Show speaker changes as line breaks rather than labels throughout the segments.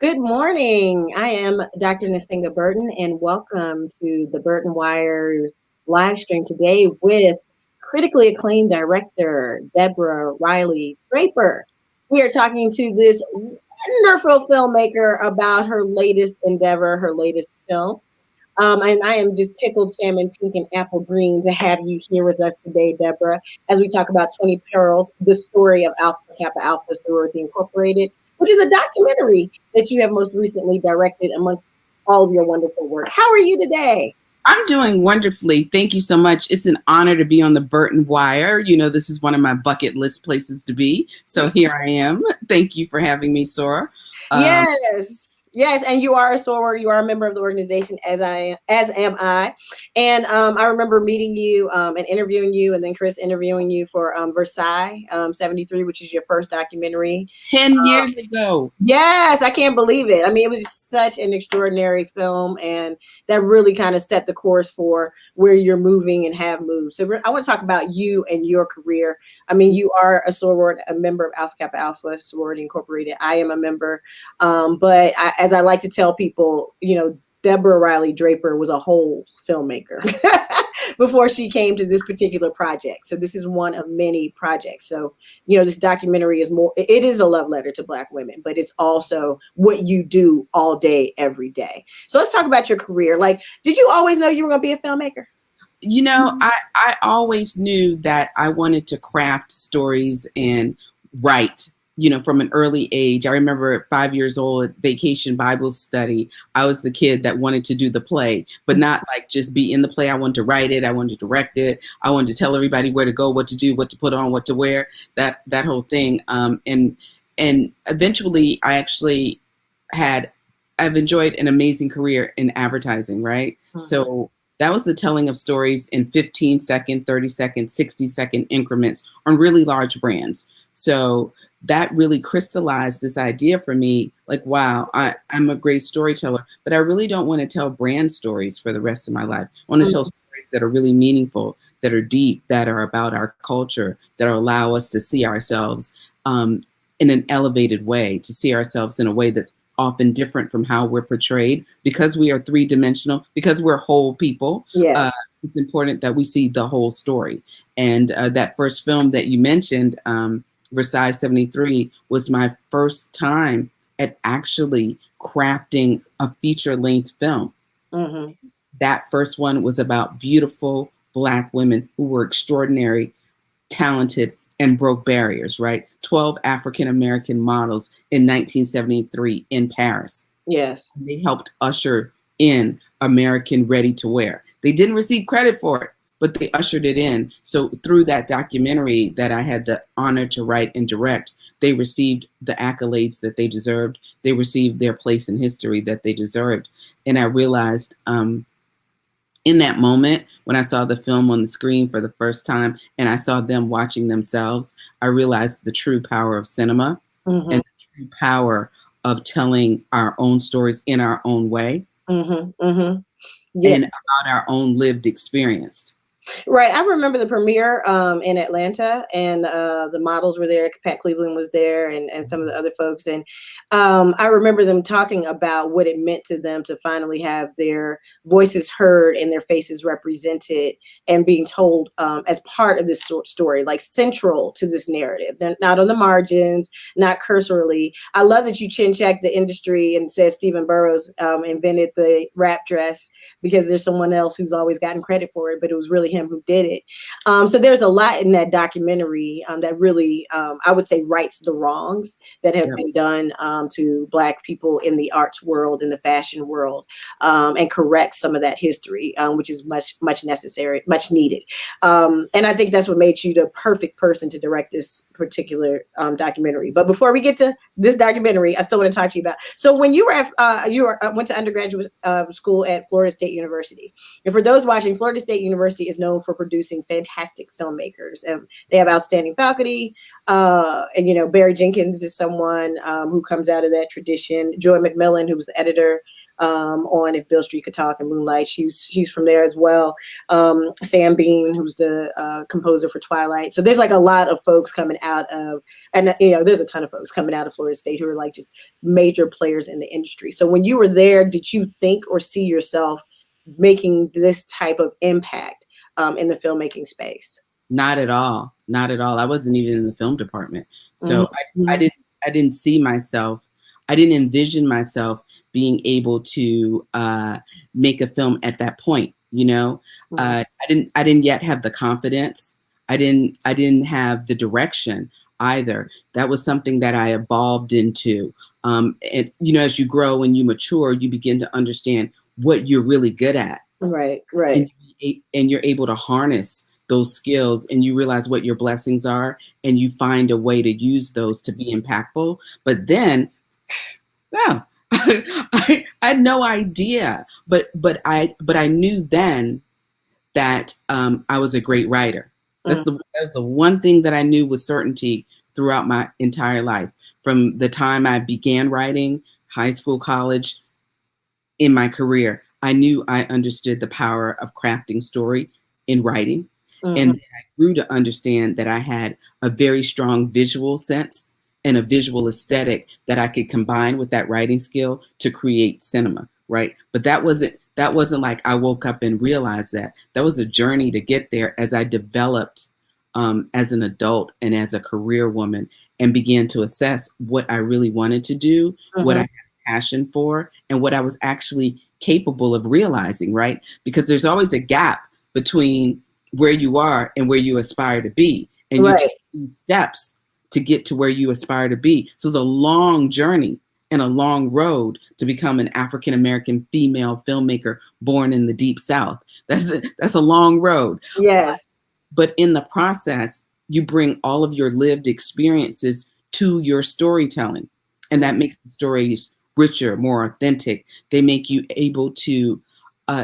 Good morning. I am Dr. Nsenga Burton, and welcome to the Burton Wire's live stream today with critically acclaimed director Deborah Riley Draper. We are talking to this wonderful filmmaker about her latest endeavor, her latest film. And I am just tickled salmon pink and apple green to have you here with us today, Deborah, as we talk about 20 Perils, the story of Alpha Kappa Alpha Sorority Incorporated, which is a documentary that you have most recently directed amongst all of your wonderful work. How are you today?
I'm doing wonderfully. Thank you so much. It's an honor to be on the Burton Wire. You know, this is one of my bucket list places to be. So here I am. Thank you for having me, Sora.
Yes, and you are a soror. You are a member of the organization, as am I. And I remember meeting you and interviewing you, and then Chris interviewing you for Versailles 73, which is your first documentary.
10 years ago.
Yes, I can't believe it. I mean, it was just such an extraordinary film, and that really kind of set the course for where you're moving and have moved. So I want to talk about you and your career. I mean, you are a soror, a member of Alpha Kappa Alpha Sorority Incorporated. I am a member, but as I like to tell people, you know, Deborah Riley Draper was a whole filmmaker before she came to this particular project. So this is one of many projects. So, you know, this documentary is it is a love letter to Black women, but it's also what you do all day, every day. So let's talk about your career. Like, did you always know you were going to be a filmmaker?
You know, I always knew that I wanted to craft stories and write. You know, from an early age. I remember at 5 years old at vacation Bible study, I was the kid that wanted to do the play, but not like just be in the play. I wanted to write it. I wanted to direct it. I wanted to tell everybody where to go, what to do, what to put on, what to wear, that whole thing. And eventually I've enjoyed an amazing career in advertising, right? Mm-hmm. So that was the telling of stories in 15-second, 30-second, 60-second increments on really large brands. So that really crystallized this idea for me, like, wow, I'm a great storyteller, but I really don't want to tell brand stories for the rest of my life. I want to tell stories that are really meaningful, that are deep, that are about our culture, that allow us to see ourselves in an elevated way, to see ourselves in a way that's often different from how we're portrayed, because we are three-dimensional, because we're whole people.
Yeah.
It's important that we see the whole story. And that first film that you mentioned, Versailles 73, was my first time at actually crafting a feature-length film. Mm-hmm. That first one was about beautiful Black women who were extraordinary, talented, and broke barriers, right? 12 African-American models in 1973 in Paris.
Yes.
And they helped usher in American ready-to-wear. They didn't receive credit for it, but they ushered it in. So through that documentary that I had the honor to write and direct, they received the accolades that they deserved. They received their place in history that they deserved. And I realized in that moment, when I saw the film on the screen for the first time and I saw them watching themselves, I realized the true power of cinema and the true power of telling our own stories in our own way and about our own lived experience.
Right. I remember the premiere in Atlanta, and the models were there. Pat Cleveland was there, and some of the other folks. And I remember them talking about what it meant to them to finally have their voices heard and their faces represented and being told as part of this story, like central to this narrative. They're not on the margins, not cursorily. I love that you chin-checked the industry and said Stephen Burrows invented the wrap dress because there's someone else who's always gotten credit for it, but it was really him who did it. So there's a lot in that documentary that really, I would say, rights the wrongs that have been done to Black people in the arts world, in the fashion world, and correct some of that history, which is much necessary, much needed. And I think that's what made you the perfect person to direct this particular documentary. But before we get to this documentary, I still want to talk to you about. So when you were went to undergraduate school at Florida State University, and for those watching, Florida State University is known for producing fantastic filmmakers, and they have outstanding faculty. And you know, Barry Jenkins is someone who comes out of that tradition. Joy McMillan, who was the editor on If Bill Street Could Talk and Moonlight. She's from there as well. Sam Bean, who's the composer for Twilight. So there's like a lot of folks coming out of, and there's a ton of folks coming out of Florida State who are like just major players in the industry. So when you were there, did you think or see yourself making this type of impact in the filmmaking space?
Not at all. Not at all. I wasn't even in the film department. So
Mm-hmm.
I didn't see myself. I didn't envision myself being able to make a film at that point.
Mm-hmm.
I didn't yet have the confidence. I didn't have the direction either. That was something that I evolved into. And as you grow and you mature, you begin to understand what you're really good at.
Right.
And you're able to harness those skills, and you realize what your blessings are, and you find a way to use those to be impactful. But then, no, I had no idea. But I knew then that I was a great writer. That was the one thing that I knew with certainty throughout my entire life. From the time I began writing, high school, college, in my career, I knew I understood the power of crafting story in writing.
Mm-hmm.
And then I grew to understand that I had a very strong visual sense and a visual aesthetic that I could combine with that writing skill to create cinema, right? But that wasn't like I woke up and realized that. That was a journey to get there as I developed as an adult and as a career woman, and began to assess what I really wanted to do, what I had passion for, and what I was actually capable of realizing, right? Because there's always a gap between where you are and where you aspire to be. And you take these steps to get to where you aspire to be. So it's a long journey and a long road to become an African-American female filmmaker born in the Deep South. That's a long road.
Yes.
But in the process, you bring all of your lived experiences to your storytelling. And that makes the stories richer, more authentic. They make you able to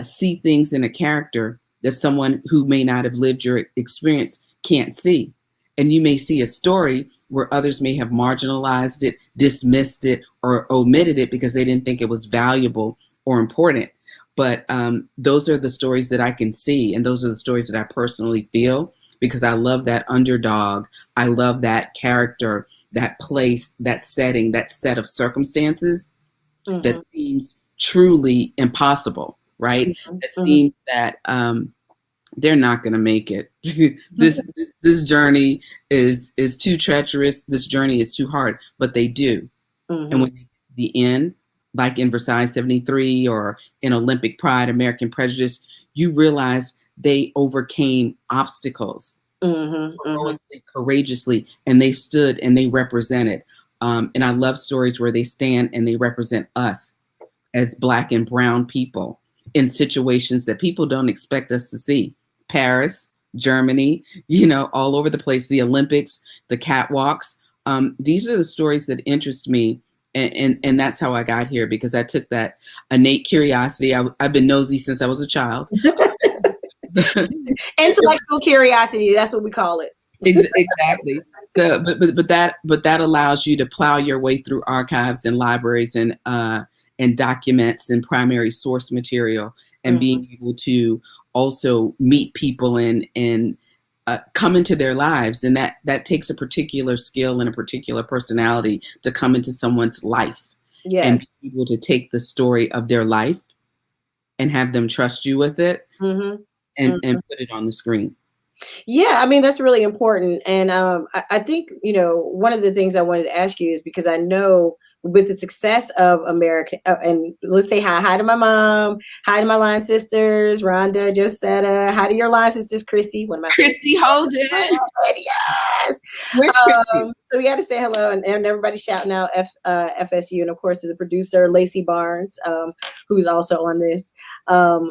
see things in a character that someone who may not have lived your experience can't see. And you may see a story where others may have marginalized it, dismissed it, or omitted it because they didn't think it was valuable or important. But those are the stories that I can see. And those are the stories that I personally feel, because I love that underdog. I love that character, that place, that setting, that set of circumstances that seems truly impossible, right? That seems that they're not going to make it. This journey is too treacherous. This journey is too hard, but they do. And when they get to the end, like in Versailles 73 or in Olympic Pride, American Prejudice, you realize they overcame obstacles heroically, courageously, and they stood and they represented. And I love stories where they stand and they represent us as Black and brown people in situations that people don't expect us to see. Paris, Germany, all over the place, the Olympics, the catwalks. These are the stories that interest me. And that's how I got here, because I took that innate curiosity. I've been nosy since I was a child.
Intellectual curiosity, that's what we call it.
Exactly. So, but that allows you to plow your way through archives and libraries and documents and primary source material, and being able to also meet people and come into their lives. And that takes a particular skill and a particular personality to come into someone's life.
Yes.
And be able to take the story of their life and have them trust you with it and put it on the screen.
Yeah, I mean, that's really important. And I think, one of the things I wanted to ask you is because I know with the success of American, and let's say hi to my mom, hi to my line sisters, Rhonda, Josetta, hi to your line sisters, Christy, one of my
Christy Holden.
Yes. So we got to say hello, and everybody shouting out FSU, and of course to the producer Lacey Barnes, who's also on this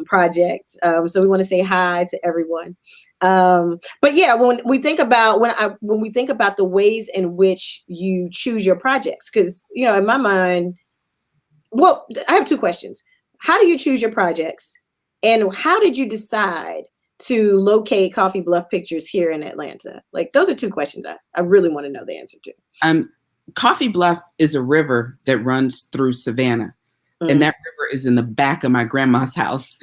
project. So we want to say hi to everyone. But yeah, when we think about the ways in which you choose your projects, because in my mind, well, I have two questions. How do you choose your projects, and how did you decide to locate Coffee Bluff Pictures here in Atlanta? Like, those are two questions I really want to know the answer to.
Coffee Bluff is a river that runs through Savannah. And that river is in the back of my grandma's house.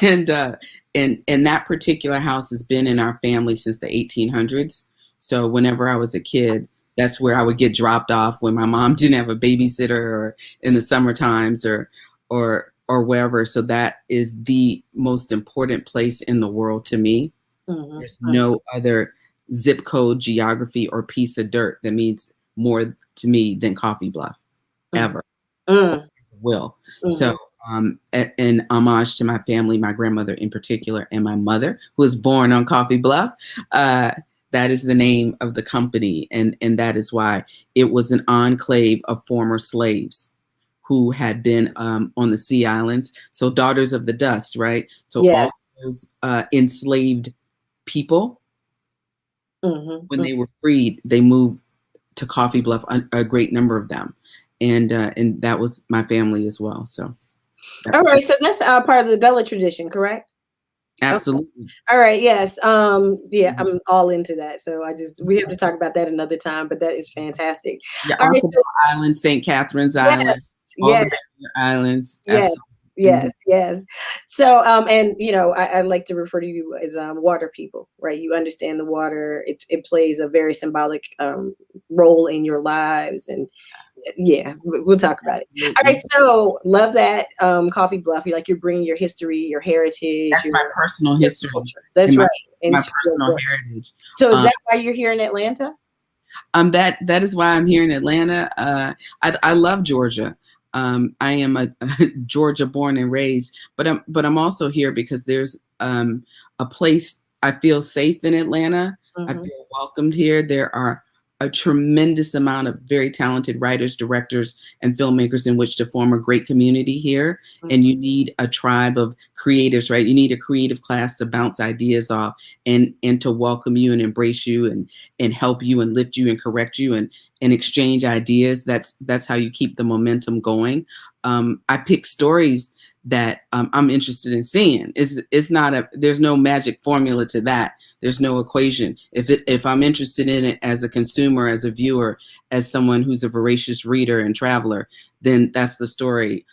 And that particular house has been in our family since the 1800s. So whenever I was a kid, that's where I would get dropped off when my mom didn't have a babysitter, or in the summer times, or wherever. So that is the most important place in the world to me. There's no other zip code, geography, or piece of dirt that means more to me than Coffee Bluff, ever. Will. So in homage to my family, my grandmother in particular, and my mother, who was born on Coffee Bluff, that is the name of the company. And that is why it was an enclave of former slaves who had been on the Sea Islands. So daughters of the dust, right? So all those enslaved people, when they were freed, they moved to Coffee Bluff, a great number of them. And that was my family as well. So,
all right. So that's part of the Gullah tradition, correct?
Absolutely.
Okay. All right. Yes. Yeah, I'm all into that. So we have to talk about that another time. But that is fantastic.
Yeah, Archipelago Island, St. Catherine's Island, all the islands.
Yes. Yes. So, and I like to refer to you as water people, right? You understand the water. It plays a very symbolic role in your lives, and yeah, we'll talk about it. All right, so love that Coffee Bluff. You're bringing your history, your heritage.
That's my personal history.
Culture. That's right.
My personal heritage.
So is that why you're here in Atlanta?
That is why I'm here in Atlanta. I love Georgia. I am a Georgia born and raised, but I'm also here because there's a place I feel safe in Atlanta. I feel welcomed here. There are a tremendous amount of very talented writers, directors, and filmmakers in which to form a great community here. And you need a tribe of creatives, right? You need a creative class to bounce ideas off and to welcome you and embrace you and help you and lift you and correct you and exchange ideas. That's how you keep the momentum going. I pick stories that I'm interested in seeing. There's no magic formula to that. There's no equation. If I'm interested in it as a consumer, as a viewer, as someone who's a voracious reader and traveler, then that's the story.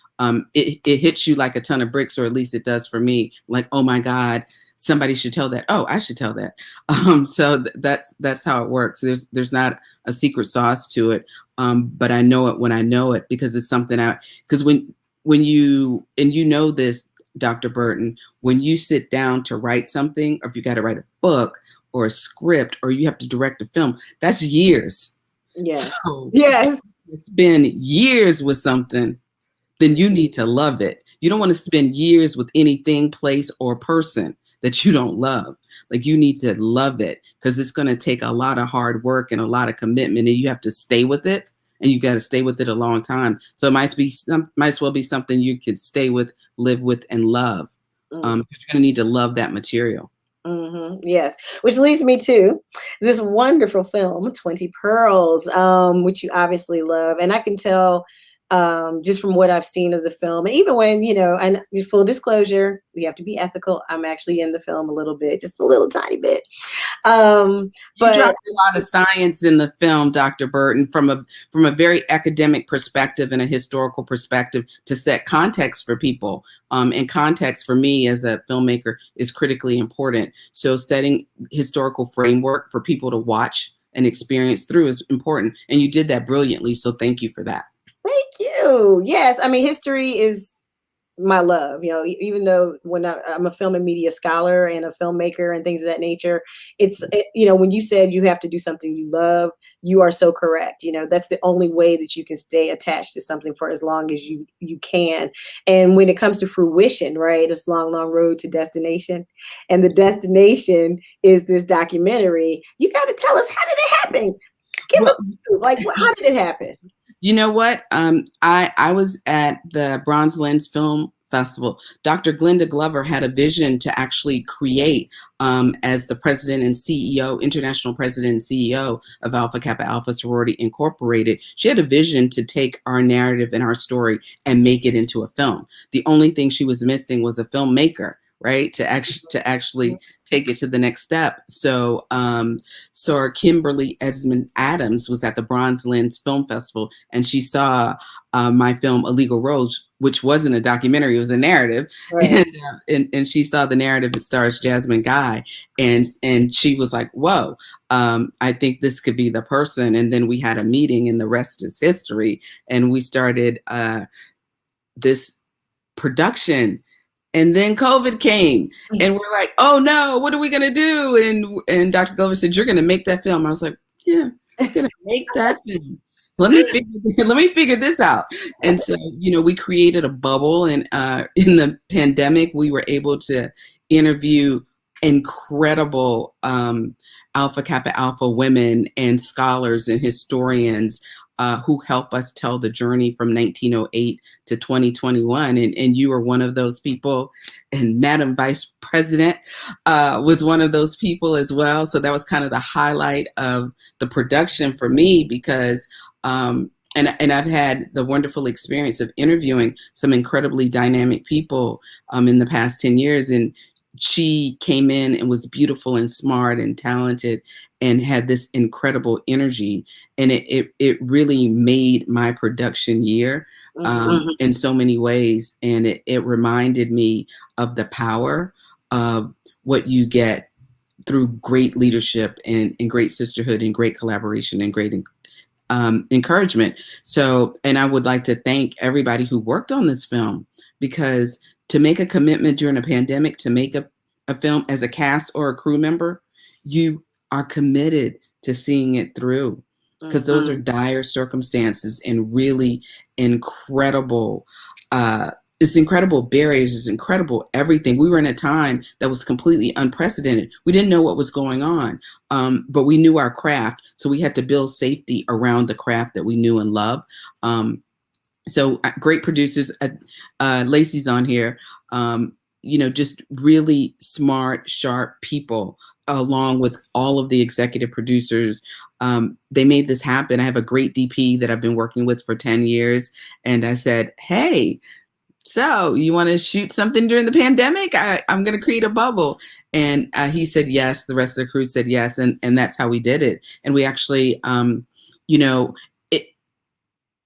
It hits you like a ton of bricks, or at least it does for me. Like, oh my God, somebody should tell that. Oh, I should tell that. So that's how it works. There's not a secret sauce to it. But I know it when I know it, because it's something because when you know this, Dr. Burton, when you sit down to write something, or if you got to write a book or a script, or you have to direct a film, that's years.
Yes.
So
yes.
Spend years with something, then you need to love it. You don't want to spend years with anything, place, or person that you don't love. Like, you need to love it, because it's going to take a lot of hard work and a lot of commitment, and you have to stay with it. And you got to stay with it a long time. So it might as well be something you could stay with, live with, and love. You're going to need to love that material.
Yes, which leads me to this wonderful film, 20 Pearls, which you obviously love. And I can tell just from what I've seen of the film, and even when, and full disclosure, we have to be ethical. I'm actually in the film a little bit, just a little tiny bit. But
you dropped a lot of science in the film, Dr. Burton, from a very academic perspective and a historical perspective, to set context for people. And context for me as a filmmaker is critically important. So setting historical framework for people to watch and experience through is important. And you did that brilliantly. So thank you for that.
Thank you. Yes. I mean, history is my love, even though when I'm a film and media scholar and a filmmaker and things of that nature, when you said you have to do something you love, you are so correct. That's the only way that you can stay attached to something for as long as you can. And when it comes to fruition, right, it's long road to destination. And the destination is this documentary. You got to tell us, how did it happen? Give us, how did it happen?
You know what? I was at the Bronze Lens Film Festival. Dr. Glenda Glover had a vision to actually create, as the president and CEO, international president and CEO of Alpha Kappa Alpha Sorority Incorporated. She had a vision to take our narrative and our story and make it into a film. The only thing she was missing was a filmmaker, right? To actually take it to the next step. So, so Kimberly Esmond Adams was at the Bronze Lens Film Festival, and she saw my film Illegal Rose, which wasn't a documentary; it was a narrative.
Right.
And she saw the narrative. It stars Jasmine Guy, and she was like, "Whoa, I think this could be the person." And then we had a meeting, and the rest is history. And we started this production. And then COVID came, and we're like, "Oh no, what are we gonna do?" And Dr. Glover said, "You're gonna make that film." I was like, "Yeah, I'm gonna make that film. Let me figure this out." And so, we created a bubble, and in the pandemic, we were able to interview incredible Alpha Kappa Alpha women and scholars and historians who help us tell the journey from 1908 to 2021. And you were one of those people, and Madam Vice President was one of those people as well. So that was kind of the highlight of the production for me, because and I've had the wonderful experience of interviewing some incredibly dynamic people in the past 10 years. And she came in and was beautiful and smart and talented and had this incredible energy. And it really made my production year in so many ways. And it reminded me of the power of what you get through great leadership and great sisterhood and great collaboration and great encouragement. So, and I would like to thank everybody who worked on this film, because to make a commitment during a pandemic to make a film as a cast or a crew member, you are committed to seeing it through, because those are dire circumstances and really incredible, it's incredible barriers, it's incredible everything. We were in a time that was completely unprecedented. We didn't know what was going on, but we knew our craft. So we had to build safety around the craft that we knew and loved. So great producers, Lacey's on here, just really smart, sharp people, along with all of the executive producers. They made this happen. I have a great DP that I've been working with for 10 years. And I said, "Hey, so you want to shoot something during the pandemic? I'm going to create a bubble." And he said yes. The rest of the crew said yes. And that's how we did it. And we actually,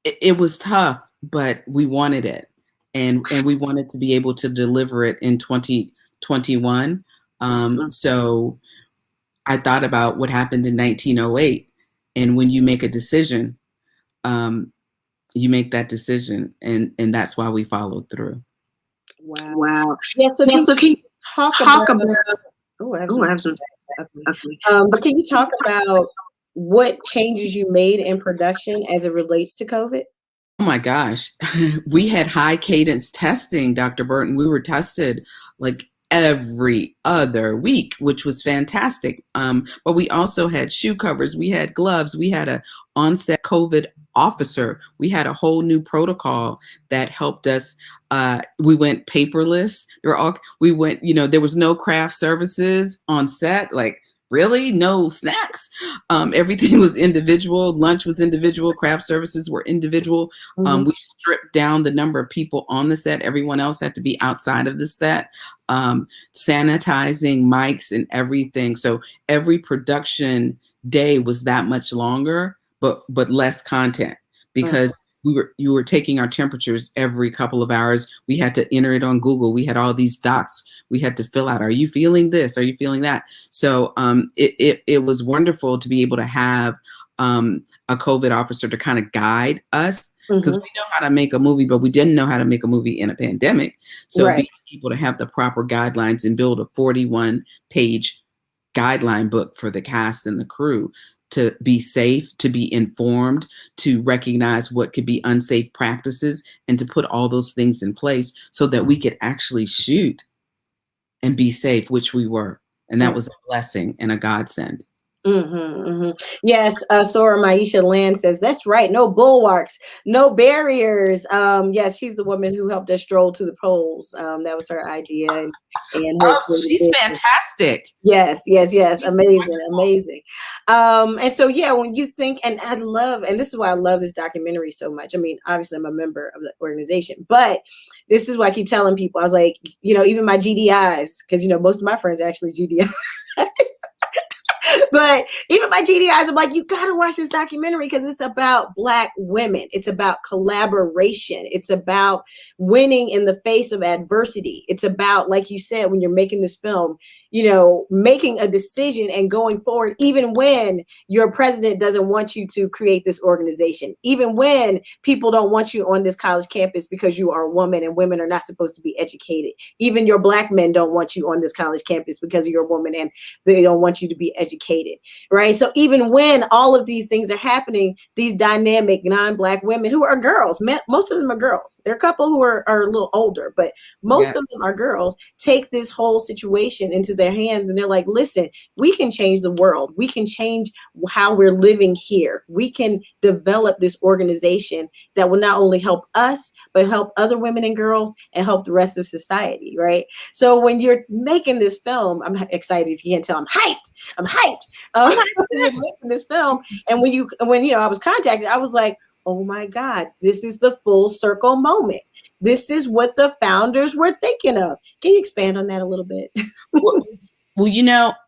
it was tough, but we wanted it. And we wanted to be able to deliver it in 2021. So I thought about what happened in 1908. And when you make a decision, you make that decision. And that's why we followed through.
Wow. Yeah, so can you talk about but can you talk about what changes you made in production as it relates to COVID?
Oh my gosh. We had high cadence testing, Dr. Burton. We were tested like every other week, which was fantastic. But we also had shoe covers. We had gloves. We had a on-set COVID officer. We had a whole new protocol that helped us. We went paperless. There was no craft services on set. Like, really? No snacks? Everything was individual. Lunch was individual. Craft services were individual. We stripped down the number of people on the set. Everyone else had to be outside of the set. Sanitizing mics and everything. So every production day was that much longer, but less content, because you were taking our temperatures every couple of hours. We had to enter it on Google. We had all these docs we had to fill out. Are you feeling this? Are you feeling that? So it was wonderful to be able to have a COVID officer to kind of guide us, because we know how to make a movie, but we didn't know how to make a movie in a pandemic. So being able to have the proper guidelines and build a 41-page guideline book for the cast and the crew to be safe, to be informed, to recognize what could be unsafe practices, and to put all those things in place so that we could actually shoot and be safe, which we were. And that was a blessing and a godsend.
Yes, Sora Maisha Land says, "That's right. No bulwarks, no barriers." Yes, she's the woman who helped us stroll to the polls. That was her idea. And
she's fantastic.
Yes. Amazing. And so, yeah, when you think, and I love, and this is why I love this documentary so much. I mean, obviously I'm a member of the organization, but this is why I keep telling people, I was like, even my GDIs, because, most of my friends are actually GDIs. But even my GDIs, I'm like, you got to watch this documentary because it's about Black women. It's about collaboration. It's about winning in the face of adversity. It's about, like you said, when you're making this film, making a decision and going forward, even when your president doesn't want you to create this organization, even when people don't want you on this college campus because you are a woman and women are not supposed to be educated. Even your Black men don't want you on this college campus because you're a woman and they don't want you to be educated, right? So even when all of these things are happening, these dynamic non-Black women who are girls, most of them are girls. There are a couple who are a little older, but most of them are girls, take this whole situation into their hands and they're like, listen, we can change the world. We can change how we're living here. We can develop this organization that will not only help us, but help other women and girls and help the rest of society, right? So when you're making this film, I'm excited. If you can't tell, I'm hyped. I'm hyped. You're making this film. And when I was contacted, I was like, oh my God, this is the full circle moment. This is what the founders were thinking of. Can you expand on that a little bit?
Well,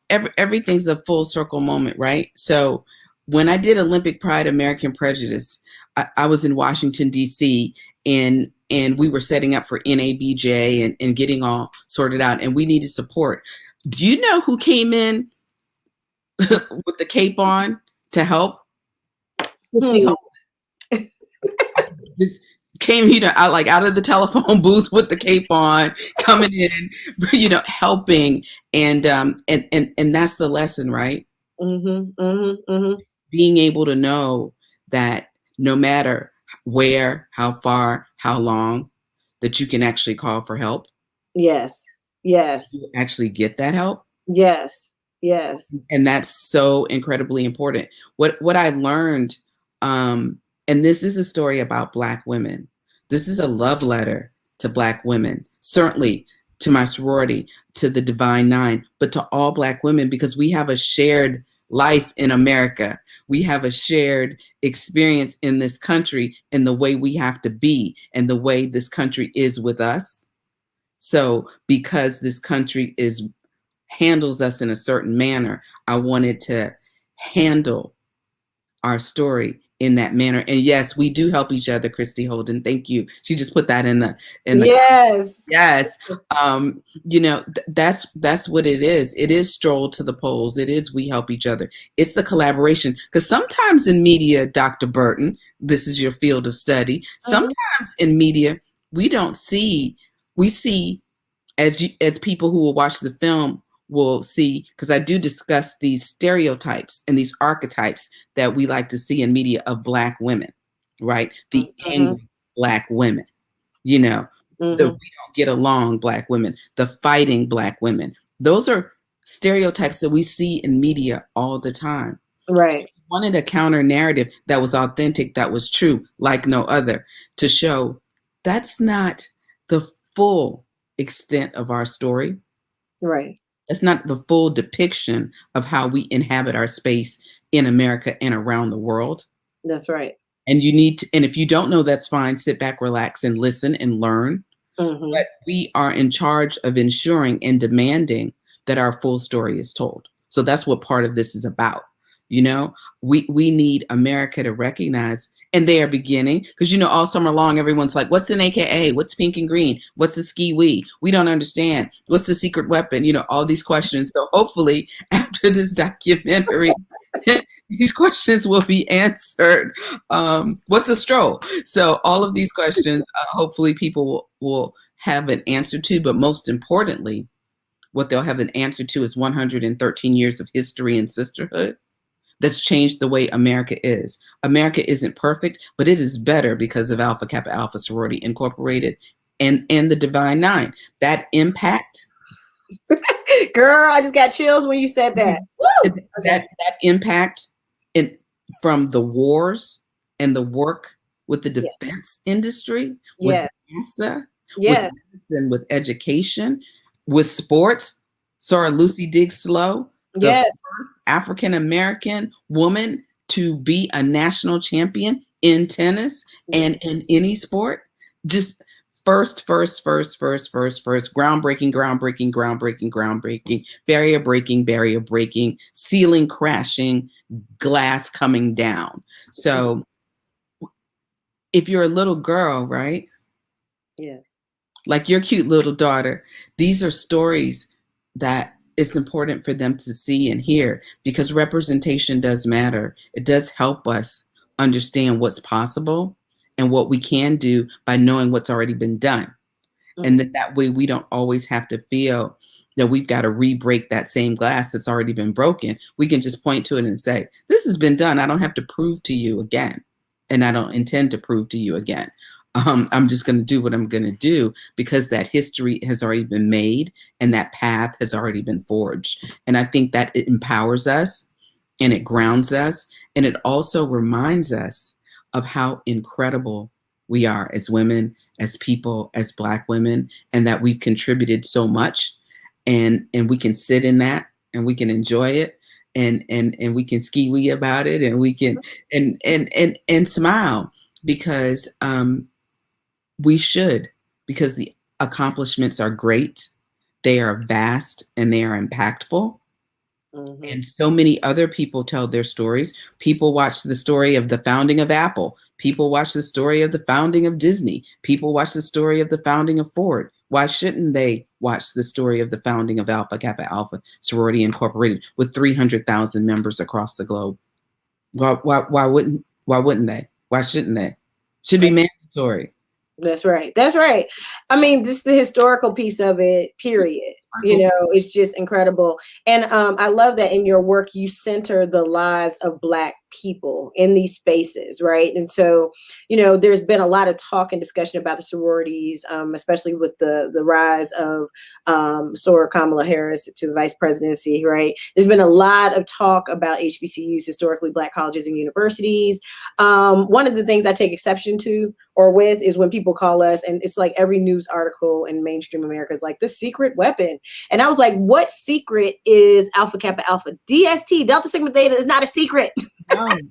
everything's a full circle moment, right? So when I did Olympic Pride, American Prejudice, I was in Washington, D.C., and we were setting up for NABJ and getting all sorted out, and we needed support. Do you know who came in with the cape on to help? Just came, out of the telephone booth with the cape on, coming in, helping, and that's the lesson, right? Being able to know that no matter where, how far, how long, that you can actually call for help.
Yes. Yes.
You actually get that help.
Yes. Yes.
And that's so incredibly important. What I learned, and this is a story about Black women. This is a love letter to Black women, certainly to my sorority, to the Divine Nine, but to all Black women, because we have a shared life in America. We have a shared experience in this country and the way we have to be and the way this country is with us. So because this country handles us in a certain manner, I wanted to handle our story in that manner. And yes, we do help each other, Christy Holden. Thank you. She just put that in the
yes.
Yes. That's what it is. It is stroll to the polls. It is we help each other. It's the collaboration. Because sometimes in media, Dr. Burton, this is your field of study. Sometimes in media, we see as people who will watch the film will see, because I do discuss these stereotypes and these archetypes that we like to see in media of Black women, right? The angry Black women, the we don't get along Black women, the fighting Black women. Those are stereotypes that we see in media all the time.
Right.
So we wanted a counter narrative that was authentic, that was true, like no other, to show that's not the full extent of our story.
Right.
It's not the full depiction of how we inhabit our space in America and around the world.
That's right.
And and if you don't know, that's fine. Sit back, relax, and listen and learn. But we are in charge of ensuring and demanding that our full story is told. So that's what part of this is about. We need America to recognize, and they are beginning, because all summer long, everyone's like, what's an AKA? What's pink and green? What's a ski-wee? We don't understand. What's the secret weapon? All these questions. So hopefully after this documentary, these questions will be answered. What's a stroll? So all of these questions, hopefully people will have an answer to, but most importantly, what they'll have an answer to is 113 years of history and sisterhood that's changed the way America is. America isn't perfect, but it is better because of Alpha Kappa Alpha Sorority Incorporated and the Divine Nine. That impact.
Girl, I just got chills when you said that. Woo!
That impact from the wars and the work with the defense industry, with NASA, with medicine, with education, with sports. Sorry, Lucy Diggs Slow. The
Yes.
first African American woman to be a national champion in tennis and in any sport. Just first, groundbreaking, barrier breaking, ceiling crashing, glass coming down. So if you're a little girl, right?
Yeah.
Like your cute little daughter, these are stories that it's important for them to see and hear, because representation does matter. It does help us understand what's possible and what we can do by knowing what's already been done. And that way we don't always have to feel that we've got to re-break that same glass that's already been broken. We can just point to it and say, this has been done. I don't have to prove to you again. And I don't intend to prove to you again. I'm just going to do what I'm going to do, because that history has already been made and that path has already been forged. And I think that it empowers us and it grounds us. And it also reminds us of how incredible we are as women, as people, as Black women, and that we've contributed so much, and we can sit in that and we can enjoy it, and we can ski-wee about it, and we can and smile, because we should, because the accomplishments are great, they are vast, and they are impactful. And so many other people tell their stories. People watch the story of the founding of Apple. People watch the story of the founding of Disney. People watch the story of the founding of Ford. Why shouldn't they watch the story of the founding of Alpha Kappa Alpha Sorority Incorporated with 300,000 members across the globe? Why wouldn't they? Why shouldn't they? Should be mandatory.
That's right. That's right. I mean, just the historical piece of it, period. You know, it's just incredible. And I love that in your work, you center the lives of Black people in these spaces, right? And so, you know, there's been a lot of talk and discussion about the sororities, especially with the rise of Soror Kamala Harris to the vice presidency, right? There's been a lot of talk about HBCUs, historically Black colleges and universities. One of the things I take exception to or with is when people call us, and it's like every news article in mainstream America is like the secret weapon. And I was like, what secret is Alpha Kappa Alpha? DST, Delta Sigma Theta, is not a secret.
No.
Alpha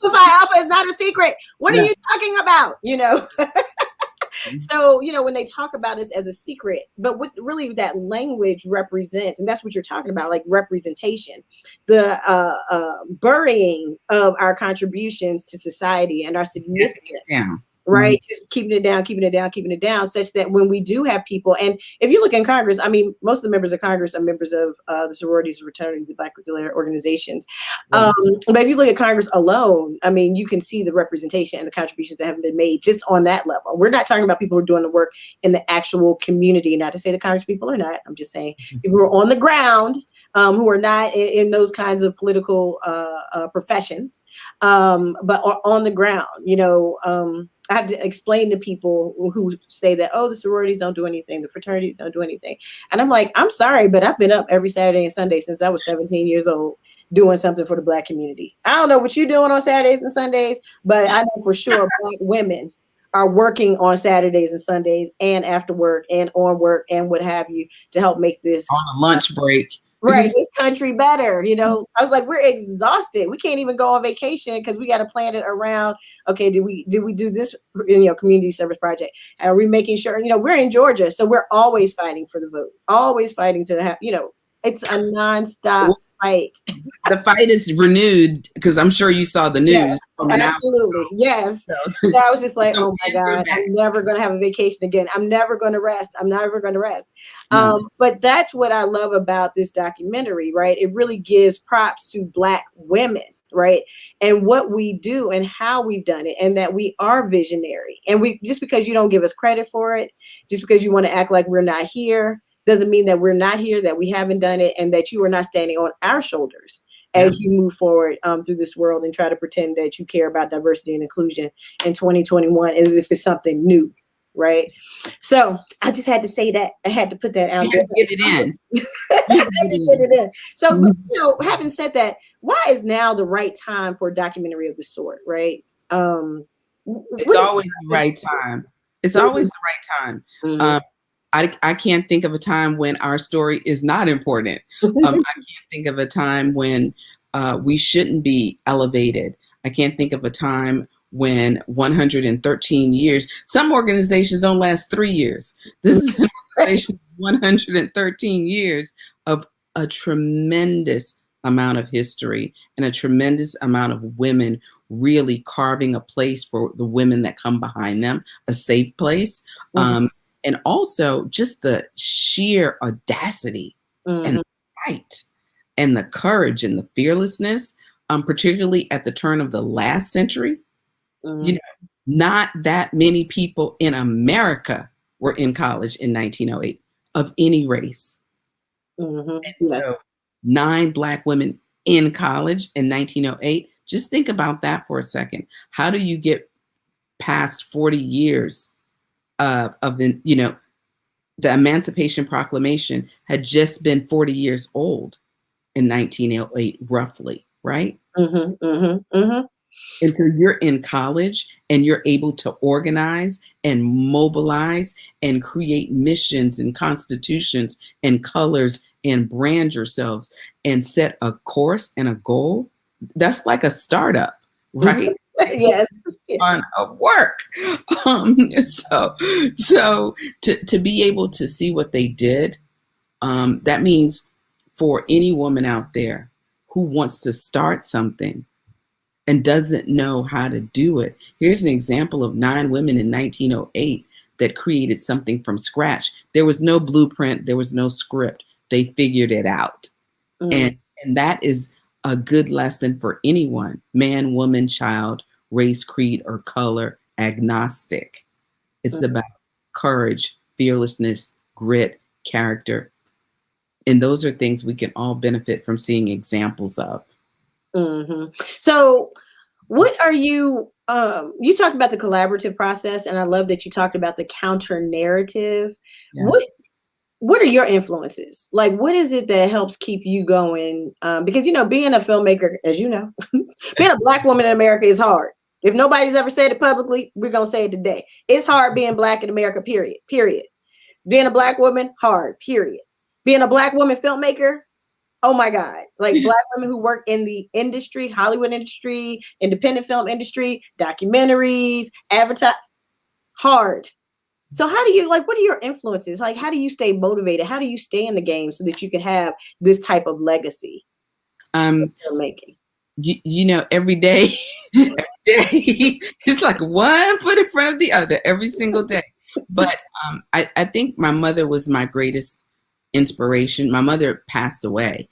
Phi Alpha is not a secret. What are you talking about? You know? So, you know, when they talk about us as a secret, but what really that language represents, and that's what you're talking about, like representation, the burying of our contributions to society and our significance. Right. Just keeping it down, such that when we do have people, and if you look in Congress, I mean, most of the members of Congress are members of the sororities and fraternities and Black regular organizations. But if you look at Congress alone, I mean, you can see the representation and the contributions that have been made just on that level. We're not talking about people who are doing the work in the actual community, not to say the Congress people are not. I'm just saying people who are on the ground, who are not in those kinds of political professions, but are on the ground, you know. I have to explain to people who say that, oh, the sororities don't do anything, the fraternities don't do anything. And I'm like, I'm sorry, but I've been up every Saturday and Sunday since I was 17 years old doing something for the Black community. I don't know what you're doing on Saturdays and Sundays, but I know for sure Black women are working on Saturdays and Sundays and after work and on work and what have you to help make this
on a lunch break.
Right, this country better. You know, I was like, we're exhausted. We can't even go on vacation because we got to plan it around. Okay, did we do this? You know, community service project. Are we making sure? You know, we're in Georgia, so we're always fighting for the vote. Always fighting to have. You know, it's a nonstop fight.
The fight is renewed because I'm sure you saw the news.
Yes, absolutely. Yes. So I was just like, oh my God, I'm never going to have a vacation again. I'm never going to rest. I'm never going to rest. But that's what I love about this documentary, right? It really gives props to Black women, right? And what we do and how we've done it, and that we are visionary. And we, just because you don't give us credit for it, just because you want to act like we're not here, doesn't mean that we're not here, that we haven't done it, and that you are not standing on our shoulders as you move forward through this world and try to pretend that you care about diversity and inclusion in 2021 as if it's something new, right? So I just had to say that. I had to put that out there.
Get it in.
Get it in. So, but, you know, having said that, why is now the right time for a documentary of this sort, right?
It's always the right time. It's always the right time. I can't think of a time when our story is not important. I can't think of a time when we shouldn't be elevated. I can't think of a time when 113 years, some organizations don't last 3 years. This is an organization 113 years of a tremendous amount of history and a tremendous amount of women really carving a place for the women that come behind them, a safe place. And also just the sheer audacity and the fight and the courage and the fearlessness, particularly at the turn of the last century. You know, not that many people in America were in college in 1908 of any race.
Yes.
So 9 Black women in college in 1908. Just think about that for a second. How do you get past 40 years of the, you know, the Emancipation Proclamation had just been 40 years old in 1908, roughly, right? And so you're in college and you're able to organize and mobilize and create missions and constitutions and colors and brand yourselves and set a course and a goal. That's like a startup, right?
Yes.
On of work. So to be able to see what they did, that means for any woman out there who wants to start something and doesn't know how to do it. Here's an example of 9 women in 1908 that created something from scratch. There was no blueprint. There was no script. They figured it out. And that is a good lesson for anyone, man, woman, child, race, creed, or color, agnostic. It's about courage, fearlessness, grit, character. And those are things we can all benefit from seeing examples of.
So what are you talked about the collaborative process, and I love that you talked about the counter narrative.
Yeah.
What are your influences? Like, what is it that helps keep you going? Because, you know, being a filmmaker, as you know, being a Black woman in America is hard. If nobody's ever said it publicly, we're going to say it today. It's hard being Black in America, period. Being a Black woman, hard, period. Being a Black woman filmmaker, oh my God. Like Black women who work in the industry, Hollywood industry, independent film industry, documentaries, advertise, hard. So how do you, like, what are your influences? Like, how do you stay motivated? How do you stay in the game so that you can have this type of legacy? Filmmaking.
You know, every day, it's like one foot in front of the other every single day. But I think my mother was my greatest inspiration. My mother passed away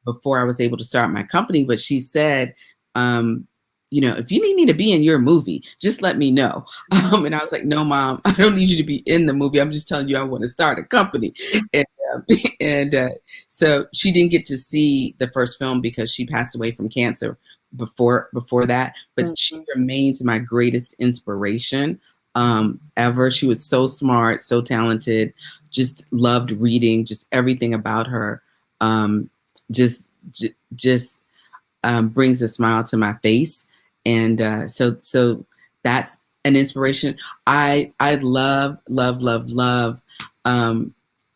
before I was able to start my company, but she said, you know, if you need me to be in your movie, just let me know. And I was like, no, Mom, I don't need you to be in the movie. I'm just telling you, I want to start a company. And so she didn't get to see the first film because she passed away from cancer before that. But she remains my greatest inspiration ever. She was so smart, so talented, just loved reading, just everything about her just brings a smile to my face. And so that's an inspiration. I love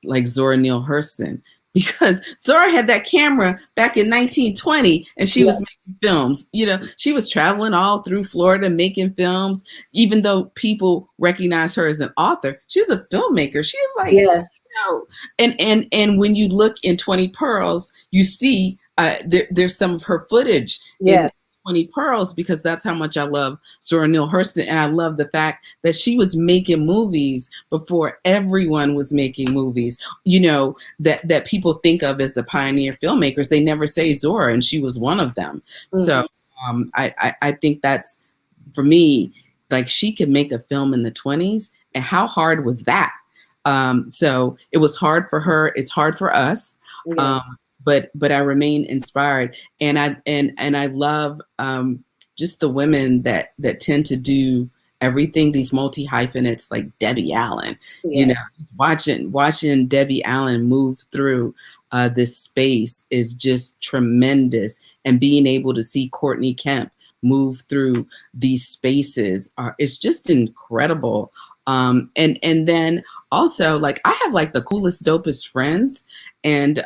like Zora Neale Hurston, because Zora had that camera back in 1920 and she was making films. You know, she was traveling all through Florida making films. Even though people recognize her as an author, she's a filmmaker. She was like, you know, and when you look in 20 Pearls, you see there's some of her footage in 20 Pearls, because that's how much I love Zora Neale Hurston. And I love the fact that she was making movies before everyone was making movies, you know, that people think of as the pioneer filmmakers. They never say Zora, and she was one of them. So I think that's, for me, like, she could make a film in the 20s, and how hard was that? So it was hard for her. It's hard for us. But I remain inspired, and I love just the women that tend to do everything. These multi-hyphenates like Debbie Allen, you know, watching Debbie Allen move through this space is just tremendous, and being able to see Courtney Kemp move through these spaces it's just incredible. And then also, like, I have like the coolest, dopest friends, and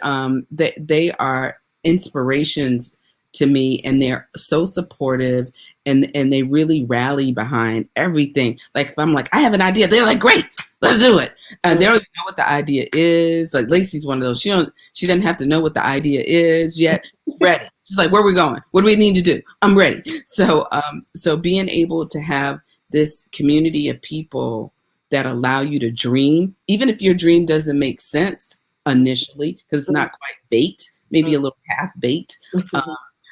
they are inspirations to me, and they're so supportive, and they really rally behind everything. Like, if I'm like, I have an idea, they're like, great, let's do it. They don't even know what the idea is. Like, Lacey's one of those. She doesn't have to know what the idea is yet. Ready. She's like, where are we going? What do we need to do? I'm ready. So so being able to have this community of people that allow you to dream, even if your dream doesn't make sense initially, because it's not quite baked, maybe a little half baked,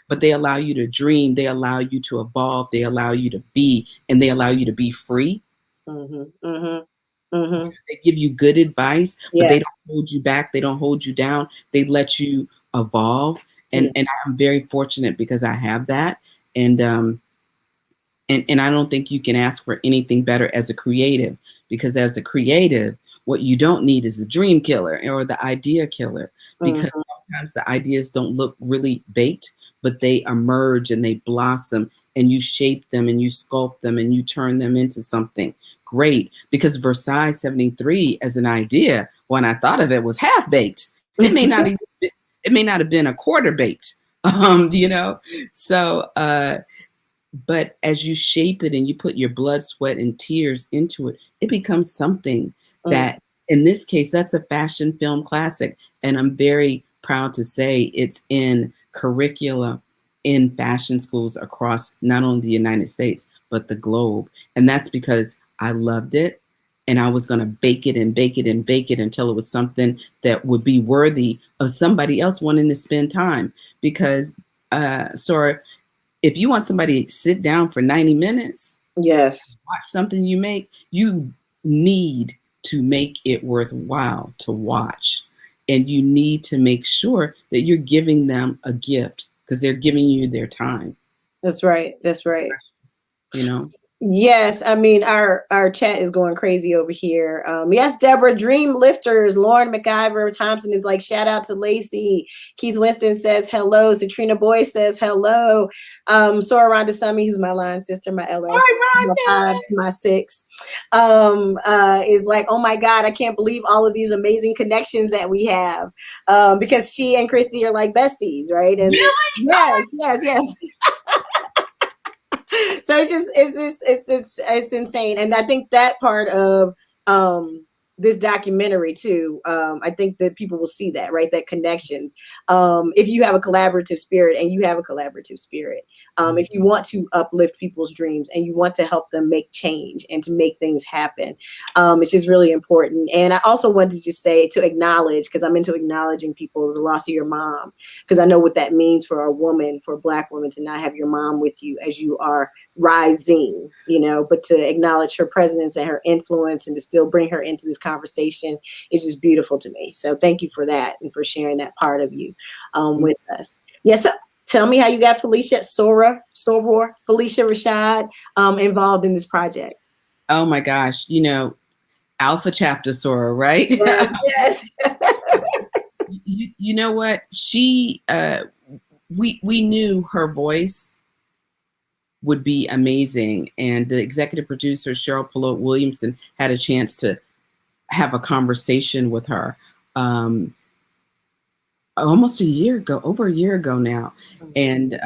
but they allow you to dream, they allow you to evolve, they allow you to be, and they allow you to be free. They give you good advice, but they don't hold you back, they don't hold you down, they let you evolve. And I'm very fortunate because I have that. And I don't think you can ask for anything better as a creative, because as a creative, what you don't need is the dream killer or the idea killer, because sometimes the ideas don't look really baked, but they emerge and they blossom, and you shape them and you sculpt them and you turn them into something great. Because Versailles 73 as an idea, when I thought of it, was half baked. It may not have been a quarter baked, you know? So, but as you shape it and you put your blood, sweat, and tears into it, it becomes something that, in this case, that's a fashion film classic. And I'm very proud to say it's in curricula in fashion schools across not only the United States, but the globe. And that's because I loved it. And I was going to bake it and bake it and bake it until it was something that would be worthy of somebody else wanting to spend time. Because, Sora, if you want somebody to sit down for 90 minutes,
watch
something you make, you need to make it worthwhile to watch. And you need to make sure that you're giving them a gift, because they're giving you their time.
That's right. That's right.
You know?
Yes, I mean, our chat is going crazy over here. Yes, Deborah, Dream Lifters, Lauren McIver Thompson is like, shout out to Lacey. Keith Winston says hello. Katrina Boy says hello. Sora Rondasami, who's my line sister, my LS, my 6, is like, oh my God, I can't believe all of these amazing connections that we have. Because she and Christy are like besties, right? And
really?
Yes. So it's insane. And I think that part of this documentary too, I think that people will see that, right? That connection. If you have a collaborative spirit, and you have a collaborative spirit, if you want to uplift people's dreams and you want to help them make change and to make things happen, it's just really important. And I also wanted to just say, to acknowledge, because I'm into acknowledging people, the loss of your mom, because I know what that means for a woman, for a Black woman, to not have your mom with you as you are rising, you know, but to acknowledge her presence and her influence and to still bring her into this conversation is just beautiful to me. So thank you for that and for sharing that part of you with us. Yes. So tell me how you got Felicia Rashad involved in this project.
Oh my gosh. You know, Alpha chapter Sora, right?
Yes.
You know what? She, we knew her voice would be amazing. And the executive producer, Cheryl Pelote Williamson, had a chance to have a conversation with her almost over a year ago now, and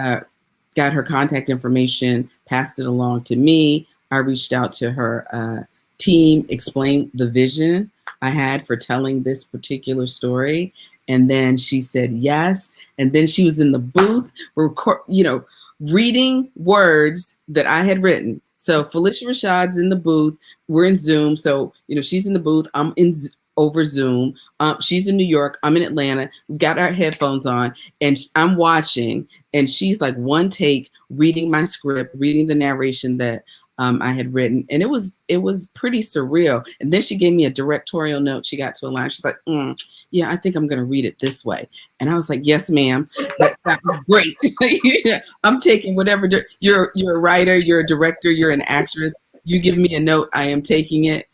got her contact information, passed it along to me. I reached out to her team, explained the vision I had for telling this particular story. And then she said yes. And then she was in the booth, reading words that I had written. So Felicia Rashad's in the booth. We're in Zoom. So, she's in the booth. I'm over Zoom. She's in New York. I'm in Atlanta. We've got our headphones on, and I'm watching. And she's like one take, reading my script, reading the narration that I had written, and it was pretty surreal. And then she gave me a directorial note. She got to a line. She's like, "Yeah, I think I'm going to read it this way." And I was like, "Yes, ma'am. That sounds great." I'm taking whatever. You're a writer. You're a director. You're an actress. You give me a note, I am taking it.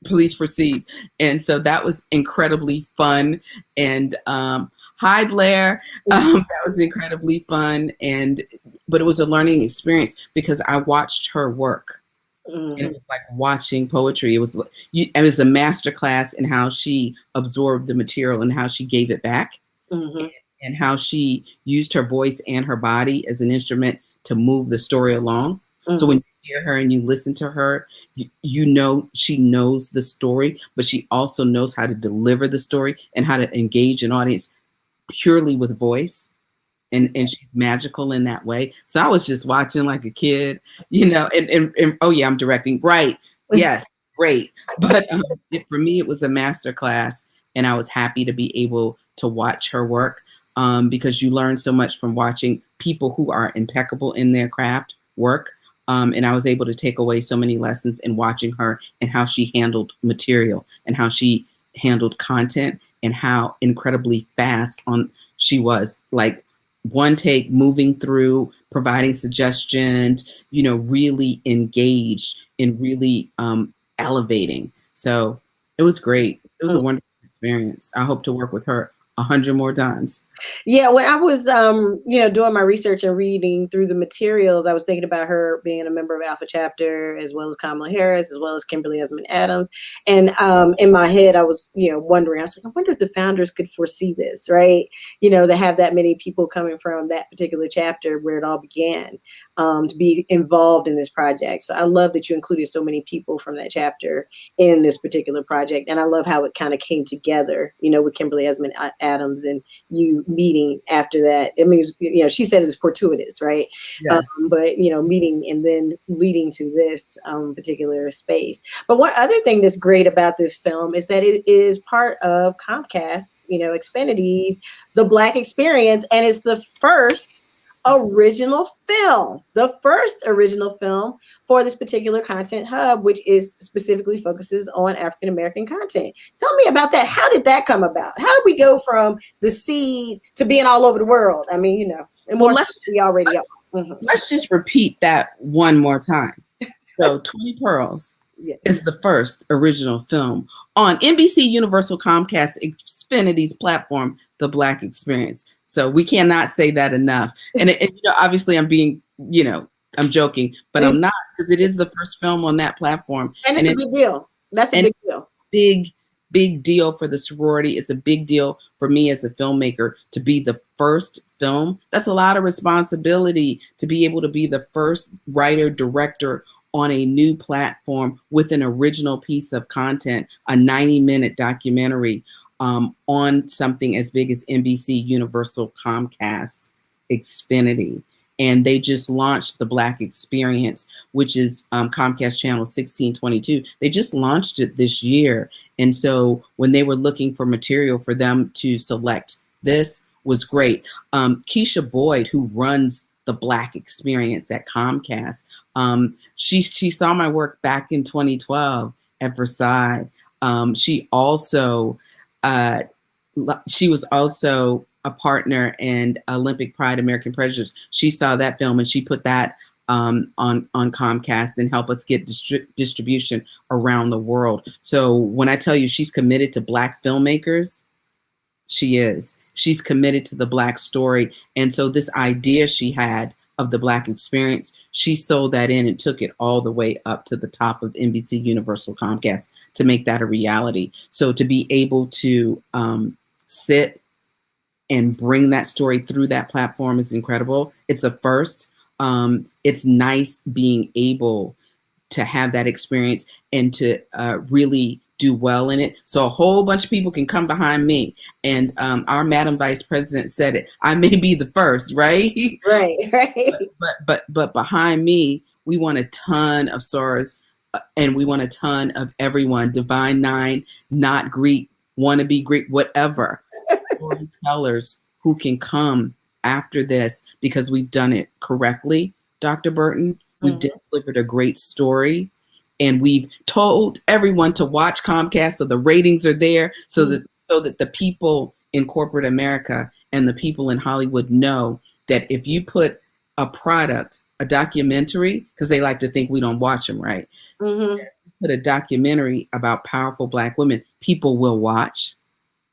Please proceed. And so that was incredibly fun. And hi, Blair. That was incredibly fun. But it was a learning experience because I watched her work. And it
Mhm.
was like watching poetry. It was a master class in how she absorbed the material and how she gave it back,
Mhm.
and how she used her voice and her body as an instrument to move the story along. So when
Mhm.
you hear her and you listen to her, you know she knows the story, but she also knows how to deliver the story and how to engage an audience purely with voice. And she's magical in that way. So I was just watching like a kid, and oh yeah, I'm directing. Right. Yes. Great. But for me, it was a master class, and I was happy to be able to watch her work, because you learn so much from watching people who are impeccable in their craft work. And I was able to take away so many lessons in watching her and how she handled material and how she handled content and how incredibly fast on she was, like one take, moving through, providing suggestions, really engaged and really elevating. So it was great. It was a wonderful experience. I hope to work with her 100 more times.
Yeah, when I was doing my research and reading through the materials, I was thinking about her being a member of Alpha Chapter, as well as Kamala Harris, as well as Kimberly Esmond Adams. And in my head, I was, wondering, I was like, I wonder if the founders could foresee this, right? To have that many people coming from that particular chapter where it all began, to be involved in this project. So I love that you included so many people from that chapter in this particular project. And I love how it kind of came together, with Kimberly Esmond Adams and you meeting after that. I mean, she said it's fortuitous, right?
Yes.
But meeting and then leading to this particular space. But one other thing that's great about this film is that it is part of Comcast, Xfinity's The Black Experience, and it's the first original film for this particular content hub, which is specifically focuses on African American content. Tell me about that. How did that come about? How did we go from the seed to being all over the world? I mean, and
Well,
more so we already are. Mm-hmm.
let's just repeat that one more time. So 20 Pearls
Yes.
is the first original film on NBC Universal Comcast Xfinity's platform, The Black Experience. So we cannot say that enough. And obviously I'm being, I'm joking, but I'm not, because it is the first film on that platform.
And it's a big deal. That's a big deal.
Big deal for the sorority. It's a big deal for me as a filmmaker to be the first film. That's a lot of responsibility, to be able to be the first writer, director on a new platform with an original piece of content, a 90-minute documentary on something as big as NBC Universal Comcast Xfinity. And they just launched The Black Experience, which is Comcast Channel 1622. They just launched it this year. And so when they were looking for material for them to select, this was great. Keisha Boyd, who runs The Black Experience at Comcast, she saw my work back in 2012 at Versailles. She was also a partner in Olympic Pride, American Prejudice. She saw that film and she put that on Comcast and help us get distribution around the world. So when I tell you she's committed to Black filmmakers, she is. She's committed to the Black story. And so this idea she had of the Black Experience, she sold that in and took it all the way up to the top of NBC Universal Comcast to make that a reality. So to be able to sit and bring that story through that platform is incredible. It's a first. It's nice being able to have that experience and to really do well in it. So a whole bunch of people can come behind me. And our Madam Vice President said it. I may be the first, right?
Right.
But behind me, we want a ton of sorors, and we want a ton of everyone. Divine Nine, not Greek, want to be Greek, whatever. Storytellers who can come after this because we've done it correctly, Dr. Burton. We've delivered a great story, and we've told everyone to watch Comcast so the ratings are there, so that the people in corporate America and the people in Hollywood know that if you put a product, a documentary, because they like to think we don't watch them, right? Put a documentary about powerful Black women, people will watch.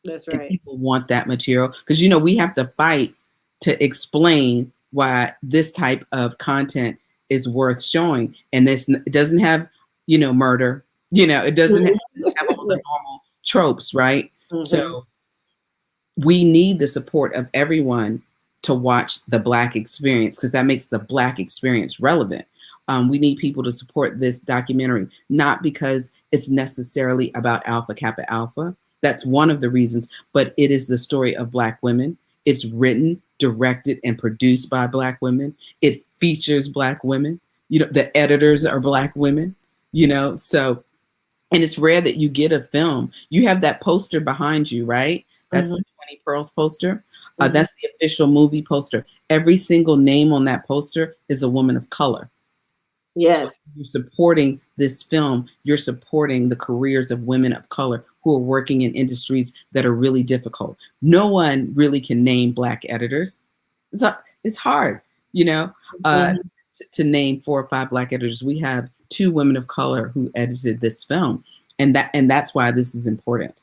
That's right.
And people want that material because, we have to fight to explain why this type of content is worth showing. And it doesn't have, murder, it doesn't have all the normal tropes, right?
Mm-hmm.
So we need the support of everyone to watch the Black experience, because that makes the Black experience relevant. We need people to support this documentary, not because it's necessarily about Alpha Kappa Alpha. That's one of the reasons, but it is the story of Black women. It's written, directed, and produced by Black women. It features Black women. The editors are Black women, so, and it's rare that you get a film. You have that poster behind you, right? That's the 20 Pearls poster. That's the official movie poster. Every single name on that poster is a woman of color.
Yes.
So you're supporting this film. You're supporting the careers of women of color who are working in industries that are really difficult. No one really can name Black editors. It's hard, to name 4 or 5 Black editors. We have 2 women of color who edited this film, and that's why this is important,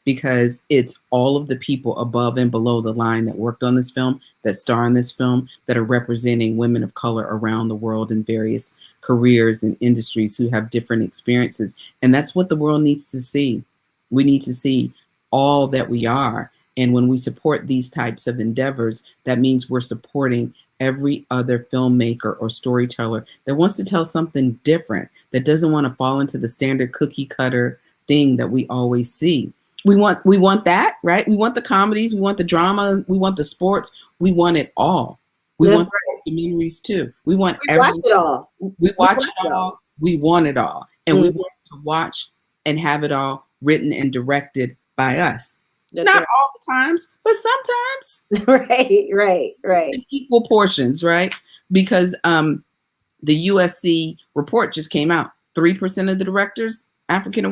because it's all of the people above and below the line that worked on this film, that star in this film, that are representing women of color around the world in various careers and industries who have different experiences. And that's what the world needs to see. We need to see all that we are. And when we support these types of endeavors, that means we're supporting every other filmmaker or storyteller that wants to tell something different, that doesn't want to fall into the standard cookie cutter thing that we always see. We want that, right? We want the comedies, we want the drama, we want the sports, we want it all. We want the documentaries too. We watch it all. We watch it all. We want it all. And we want to watch and have it all written and directed by us. Not all the times, but sometimes.
Right.
In equal portions, right? Because the USC report just came out. 3% of the directors, African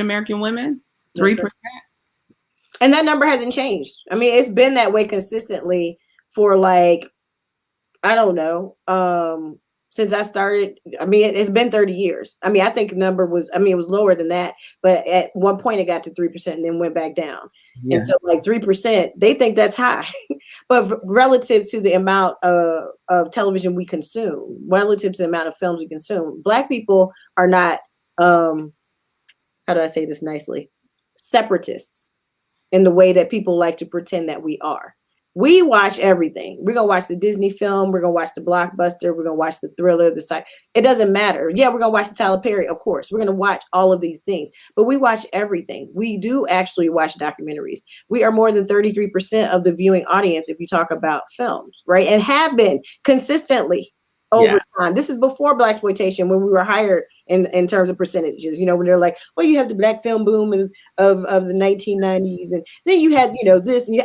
American women. 3%.
And that number hasn't changed. I mean, it's been that way consistently for I don't know, since I started. I mean, it's been 30 years. I mean, I think the number it was lower than that, but at one point it got to 3% and then went back down. Yeah. And so 3%, they think that's high, but relative to the amount of television we consume, relative to the amount of films we consume, Black people are not, how do I say this nicely? Separatists in the way that people like to pretend that we are. We watch everything. We're going to watch the Disney film. We're going to watch the blockbuster. We're going to watch the thriller, it doesn't matter. Yeah, we're going to watch the Tyler Perry, of course. We're going to watch all of these things, but we watch everything. We do actually watch documentaries. We are more than 33% of the viewing audience if you talk about films, right? And have been consistently over time. This is before Blaxploitation, when we were higher in terms of percentages, when they're like, well, you have the Black film boom of the 1990s. And then you had, this, and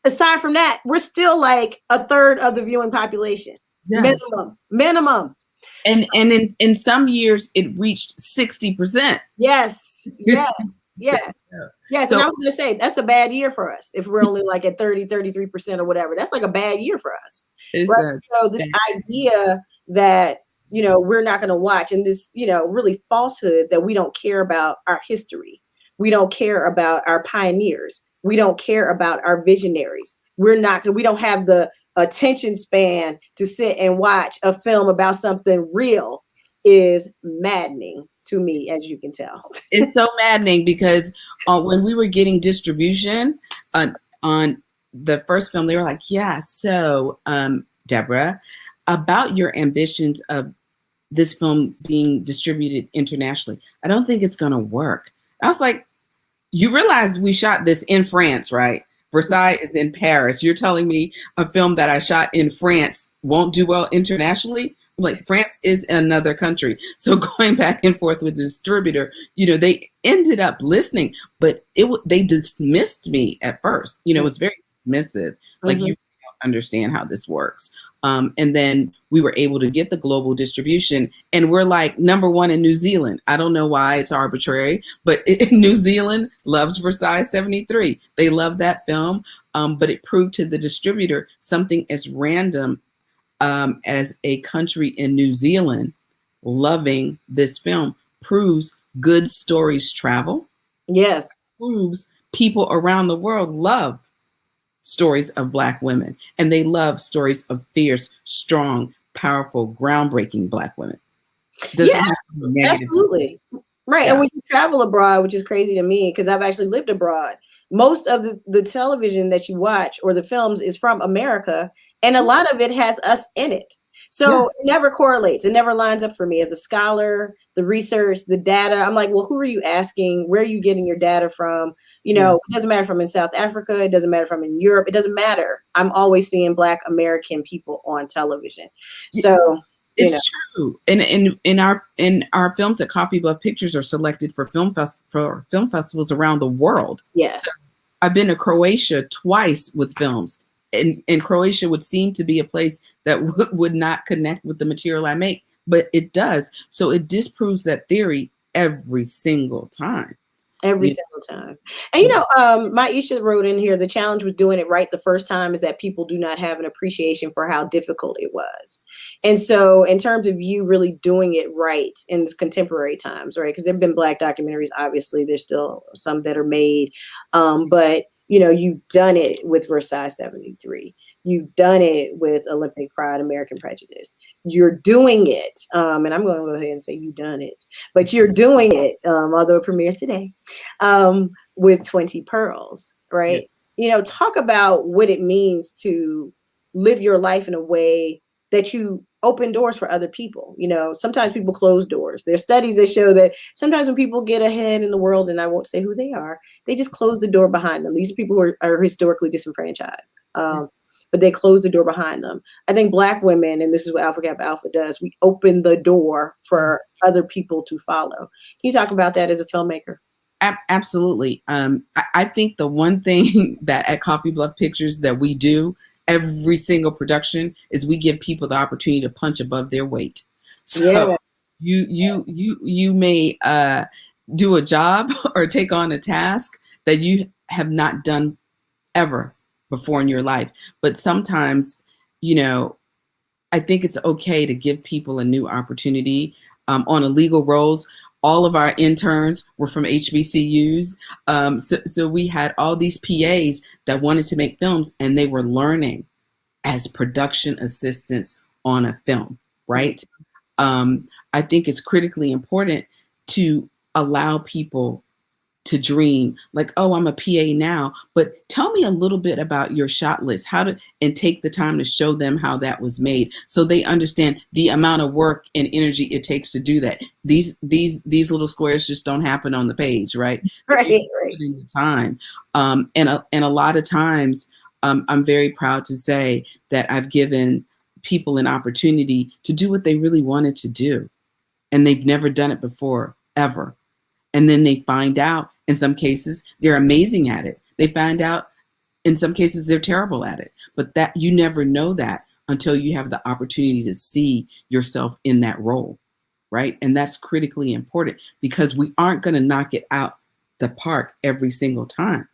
aside from that, we're still a third of the viewing population, minimum.
And in some years it reached 60%.
Yes. So, and I was going to say, that's a bad year for us. If we're only at 33% or whatever, that's a bad year for us. Right? So this idea that, we're not going to watch, and this, really falsehood that we don't care about our history. We don't care about our pioneers. We don't care about our visionaries. We don't have the attention span to sit and watch a film about something real is maddening to me, as you can tell.
It's so maddening because when we were getting distribution on the first film, they were like, so Deborah, about your ambitions of this film being distributed internationally, I don't think it's going to work. I was like, you realize we shot this in France, right? Versailles is in Paris. You're telling me a film that I shot in France won't do well internationally? France is another country. So going back and forth with the distributor, they ended up listening, but they dismissed me at first. It was very dismissive. You don't understand how this works. And then we were able to get the global distribution, and we're number 1 in New Zealand. I don't know why, it's arbitrary, but New Zealand loves Versailles 73. They love that film, but it proved to the distributor something as random as a country in New Zealand loving this film proves good stories travel.
Yes.
Proves people around the world love stories of Black women, and they love stories of fierce, strong, powerful, groundbreaking Black women. Doesn't
Yeah,
have to be negative.
absolutely. Right. And
Yeah.
when you travel abroad, which is crazy to me because I've actually lived abroad, most of the television that you watch or the films is from America, and a lot of it has us in it. So
Yes.
it never correlates. It never lines up for me as a scholar, the research, the data. I'm like, well, who are you asking? Where are you getting your data from?
Yeah.
It doesn't matter if I'm in South Africa. It doesn't matter if I'm in Europe. It doesn't matter. I'm always seeing Black American people on television. So,
It's true. And in our films at Coffee Bluff Pictures are selected for film festivals around the world.
yes.
So I've been to Croatia twice with films, and Croatia would seem to be a place that would not connect with the material I make, but it does. So it disproves that theory every single time.
Every
You-
single time. And Maisha wrote in here, the challenge with doing it right the first time is that people do not have an appreciation for how difficult it was. And so in terms of you really doing it right in this contemporary times, right? Because there have been Black documentaries, obviously, there's still some that are made. But you've done it with Versailles 73. You've done it with Olympic Pride, American Prejudice. You're doing it. And I'm going to go ahead and say you've done it, but you're doing it, although it premieres today, with 20 Pearls, right?
Yeah.
Talk about what it means to live your life in a way that you open doors for other people. Sometimes people close doors. There's studies that show that sometimes when people get ahead in the world, and I won't say who they are, they just close the door behind them. These are people who are historically disenfranchised. But they close the door behind them. I think Black women, and this is what Alpha Kappa Alpha does, we open the door for other people to follow. Can you talk about that as a filmmaker?
Absolutely. I think the one thing that at Coffee Bluff Pictures that we do every single production is we give people the opportunity to punch above their weight. So you may do a job or take on a task that you have not done ever before in your life. But sometimes, I think it's okay to give people a new opportunity. On a legal roles, all of our interns were from HBCUs. So we had all these PAs that wanted to make films, and they were learning as production assistants on a film, right? I think it's critically important to allow people to dream like, oh, I'm a PA now, but tell me a little bit about your shot list, and take the time to show them how that was made so they understand the amount of work and energy it takes to do that. These little squares just don't happen on the page, right?
Right.
In the time. And a lot of times, I'm very proud to say that I've given people an opportunity to do what they really wanted to do. And they've never done it before, ever. And then they find out, in some cases, they're amazing at it. They find out, in some cases, they're terrible at it. But that you never know that until you have the opportunity to see yourself in that role, right? And that's critically important because we aren't going to knock it out the park every single time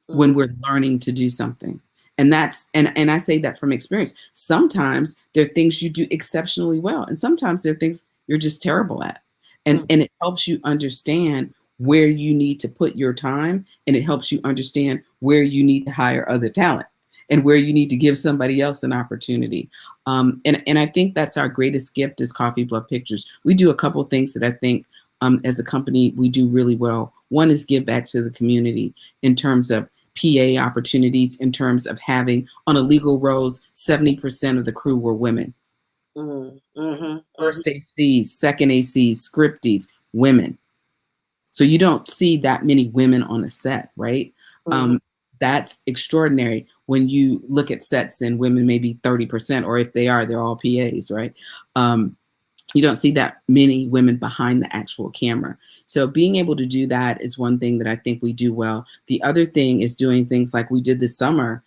when we're learning to do something. And and I say that from experience. Sometimes there are things you do exceptionally well, and sometimes there are things you're just terrible at. And it helps you understand where you need to put your time, and it helps you understand where you need to hire other talent and where you need to give somebody else an opportunity. And I think that's our greatest gift as Coffee Bluff Pictures. We do a couple of things that I think as a company we do really well. One is give back to the community in terms of PA opportunities, in terms of having on a legal roles, 70% of the crew were women. First ACs, second ACs, scripties, women. So you don't see that many women on a set, right? That's extraordinary when you look at sets and women maybe 30%, or if they are, they're all PAs, right? You don't see that many women behind the actual camera. So being able to do that is one thing that I think we do well. The other thing is doing things like we did this summer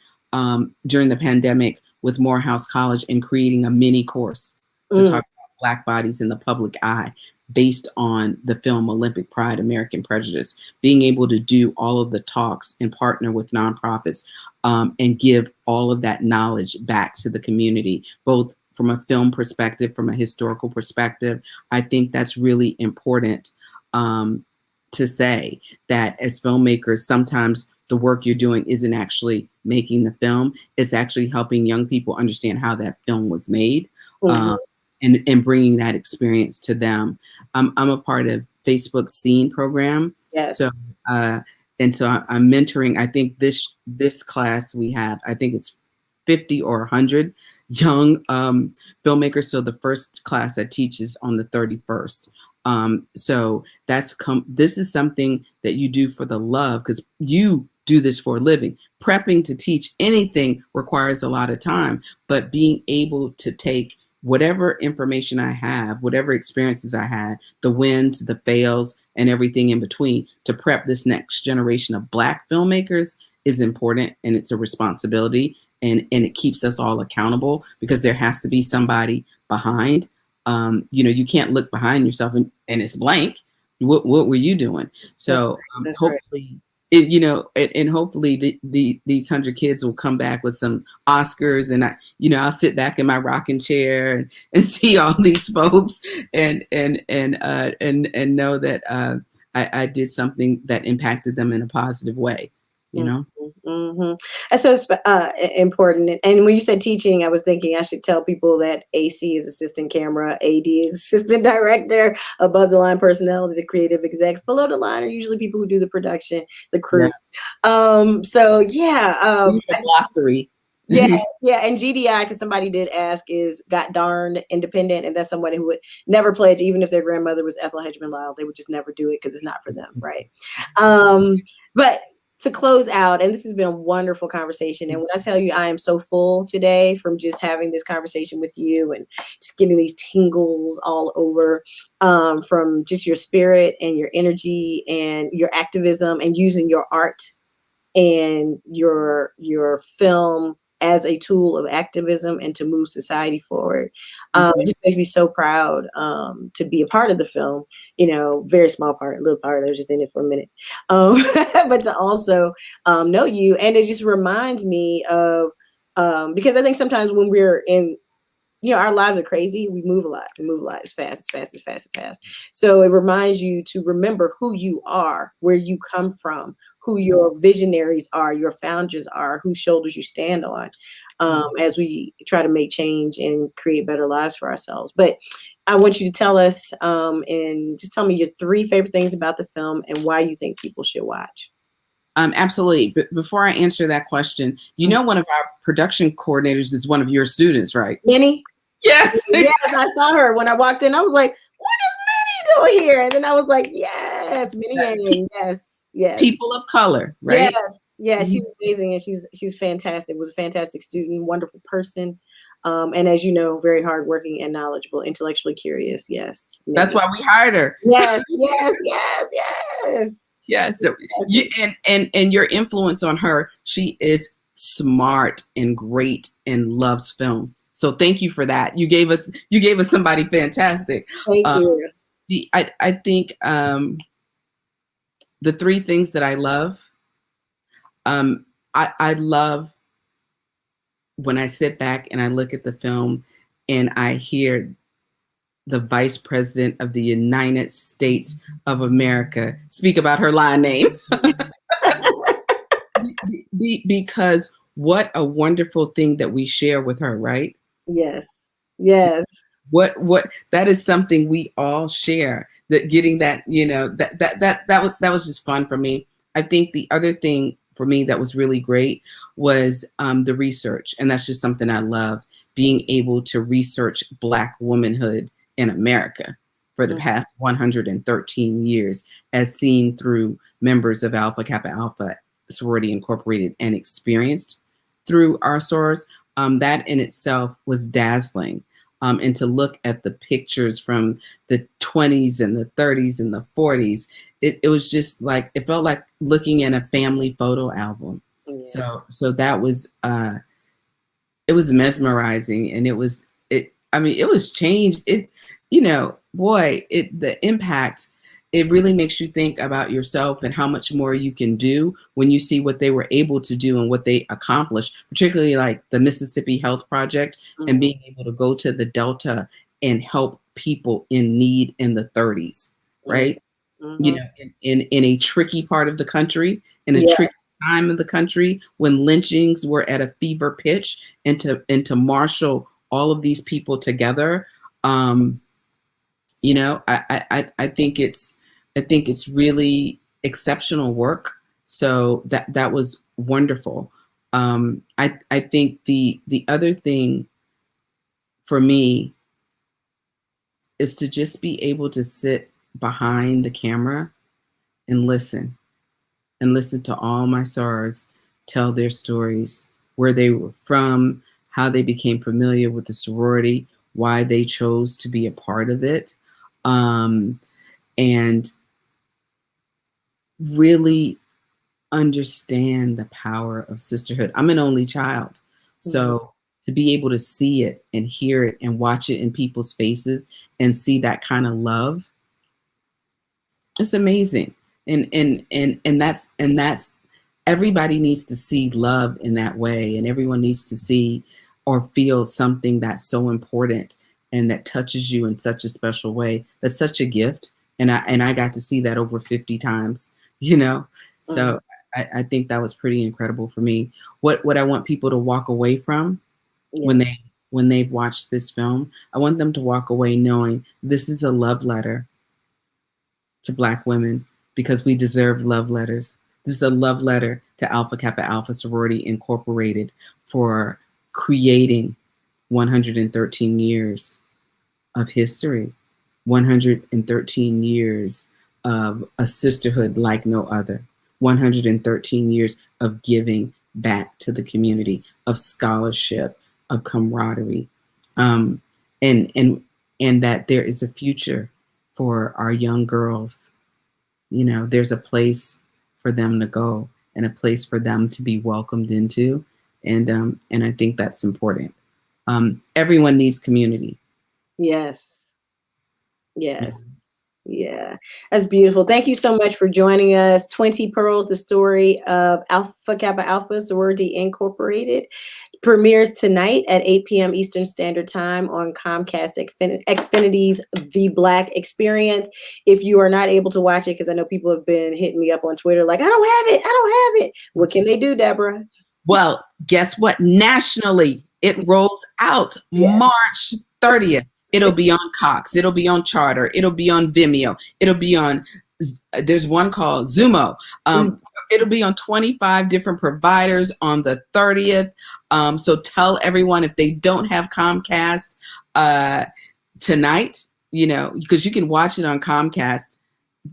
during the pandemic with Morehouse College and creating a mini course to talk about Black bodies in the public eye based on the film Olympic Pride, American Prejudice. Being able to do all of the talks and partner with nonprofits and give all of that knowledge back to the community, both from a film perspective, from a historical perspective. I think that's really important to say that as filmmakers, sometimes the work you're doing isn't actually making the film. It's actually helping young people understand how that film was made,
Mhm.
and bringing that experience to them. I'm a part of Facebook Scene program. So,
Yes.
and so I'm mentoring. I think this class we have, I think it's 50 or 100 young filmmakers. So the first class that teaches on the 31st. So this is something that you do for the love, because you do this for a living. Prepping to teach anything requires a lot of time, but being able to take whatever information I have, whatever experiences I had, the wins, the fails, and everything in between, to prep this next generation of Black filmmakers is important, and it's a responsibility, and it keeps us all accountable, because there has to be somebody behind. You can't look behind yourself and it's blank. What were you doing? So
That's right.
hopefully, and hopefully these 100 kids will come back with some Oscars, and I'll sit back in my rocking chair and see all these folks and know that I did something that impacted them in a positive way.
Mm-hmm. That's so important. And when you said teaching, I was thinking I should tell people that AC is assistant camera, AD is assistant director, above the line personnel, the creative execs. Below the line are usually people who do the production, the crew. So yeah,
We need a glossary.
yeah, yeah. And GDI, because somebody did ask, is got darned independent, and that's somebody who would never pledge, even if their grandmother was Ethel Hedgeman Lyle, they would just never do it because it's not for them, right? But to close out, and this has been a wonderful conversation. And when I tell you I am so full today from just having this conversation with you and just getting these tingles all over, from just your spirit and your energy and your activism and using your art and your film as a tool of activism and to move society forward. It just makes me so proud to be a part of the film, very small part, a little part, I was just in it for a minute. But to also know you, and it just reminds me of, because I think sometimes when we're in, our lives are crazy. We move a lot. We move a lot as fast, as fast, as fast, as fast. So it reminds you to remember who you are, where you come from, who your visionaries are, your founders are, whose shoulders you stand on, as we try to make change and create better lives for ourselves. But I want you to tell us, and just tell me your 3 favorite things about the film and why you think people should watch.
Absolutely. But before I answer that question, one of our production coordinators is one of your students, right?
Minnie?
Yes.
Yes, I saw her when I walked in. I was like, what is Minnie doing here? And then I was like, yes, Minnie Yang. Yes, yes.
People of color, right?
Yes, yeah, she's amazing, and she's fantastic. Was a fantastic student, wonderful person. And as you know, very hardworking and knowledgeable, intellectually curious. Yes. Minnie.
That's why we hired her.
Yes, yes, yes, yes.
Yes. And your influence on her, she is smart and great and loves film. So thank you for that. You gave us somebody fantastic.
Thank you.
I think the 3 things that I love, I love when I sit back and I look at the film and I hear the Vice President of the United States of America speak about her line name. Because what a wonderful thing that we share with her, right?
Yes. Yes.
What that is something we all share. That getting that, that was just fun for me. I think the other thing for me that was really great was the research, and that's just something I love, being able to research Black womanhood in America for the past 113 years, as seen through members of Alpha Kappa Alpha Sorority Incorporated and experienced through our sorors. That in itself was dazzling. And to look at the pictures from the 20s and the 30s and the 40s, it was just like, it felt like looking at a family photo album. Yeah. So that was, it was mesmerizing, and it was change. The impact, it really makes you think about yourself and how much more you can do when you see what they were able to do and what they accomplished, particularly like the Mississippi Health Project, and being able to go to the Delta and help people in need in the 30s, right? In a tricky part of the country, in a tricky time in the country when lynchings were at a fever pitch, and to marshal all of these people together. I think it's really exceptional work. So that was wonderful. I think the other thing for me is to just be able to sit behind the camera and listen to all my sorors tell their stories, where they were from, how they became familiar with the sorority, why they chose to be a part of it, and really understand the power of sisterhood. I'm an only child, so to be able to see it and hear it and watch it in people's faces and see that kind of love, it's amazing. And that's everybody needs to see love in that way, and everyone needs to see or feel something that's so important and that touches you in such a special way. That's such a gift. And I got to see that over 50 times, So I think that was pretty incredible for me. What I want people to walk away from when they've watched this film, I want them to walk away knowing this is a love letter to Black women, because we deserve love letters. This is a love letter to Alpha Kappa Alpha Sorority Incorporated for creating 113 years of history, 113 years of a sisterhood like no other, 113 years of giving back to the community, of scholarship, of camaraderie, and that there is a future for our young girls. There's a place for them to go and a place for them to be welcomed into, and I think that's important. Everyone needs community.
Yes. Yeah, that's beautiful. Thank you so much for joining us. 20 Pearls, the story of Alpha Kappa Alpha Sorority Incorporated, premieres tonight at 8 p.m. Eastern Standard Time on Comcast Xfinity's The Black Experience. If you are not able to watch it, because I know people have been hitting me up on Twitter like, I don't have it. What can they do, Deborah?
Well, guess what? Nationally, it rolls out March 30th. It'll be on Cox. It'll be on Charter. It'll be on Vimeo. It'll be on, there's one called Zumo. It'll be on 25 different providers on the 30th. So tell everyone, if they don't have Comcast tonight, because you can watch it on Comcast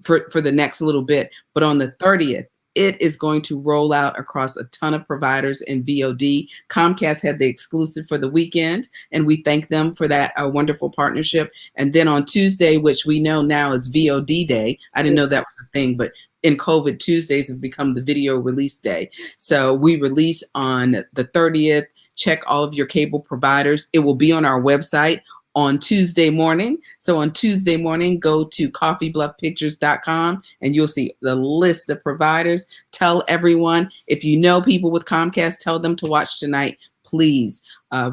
for the next little bit. But on the 30th, it is going to roll out across a ton of providers in VOD. Comcast had the exclusive for the weekend, and we thank them for that wonderful partnership. And then on Tuesday, which we know now is VOD day. I didn't know that was a thing, but in COVID, Tuesdays have become the video release day. So we release on the 30th. Check all of your cable providers. It will be on our website on Tuesday morning. So on Tuesday morning, go to coffeebluffpictures.com and you'll see the list of providers. Tell everyone, if you know people with Comcast, tell them to watch tonight, please.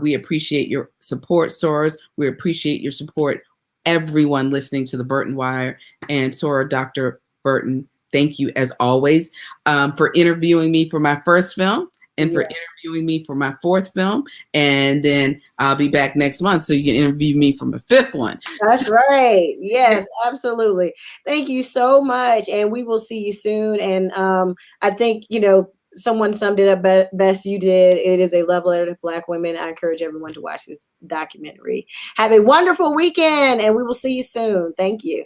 We appreciate your support, sorors. We appreciate your support, everyone listening to the Burton Wire. And soror Dr. Burton, thank you as always for interviewing me for my first film. And for interviewing me for my fourth film. And then I'll be back next month so you can interview me for my fifth one.
That's right. Yes, absolutely. Thank you so much. And we will see you soon. And I think, someone summed it up best. You did. It is a love letter to Black women. I encourage everyone to watch this documentary. Have a wonderful weekend, and we will see you soon. Thank you.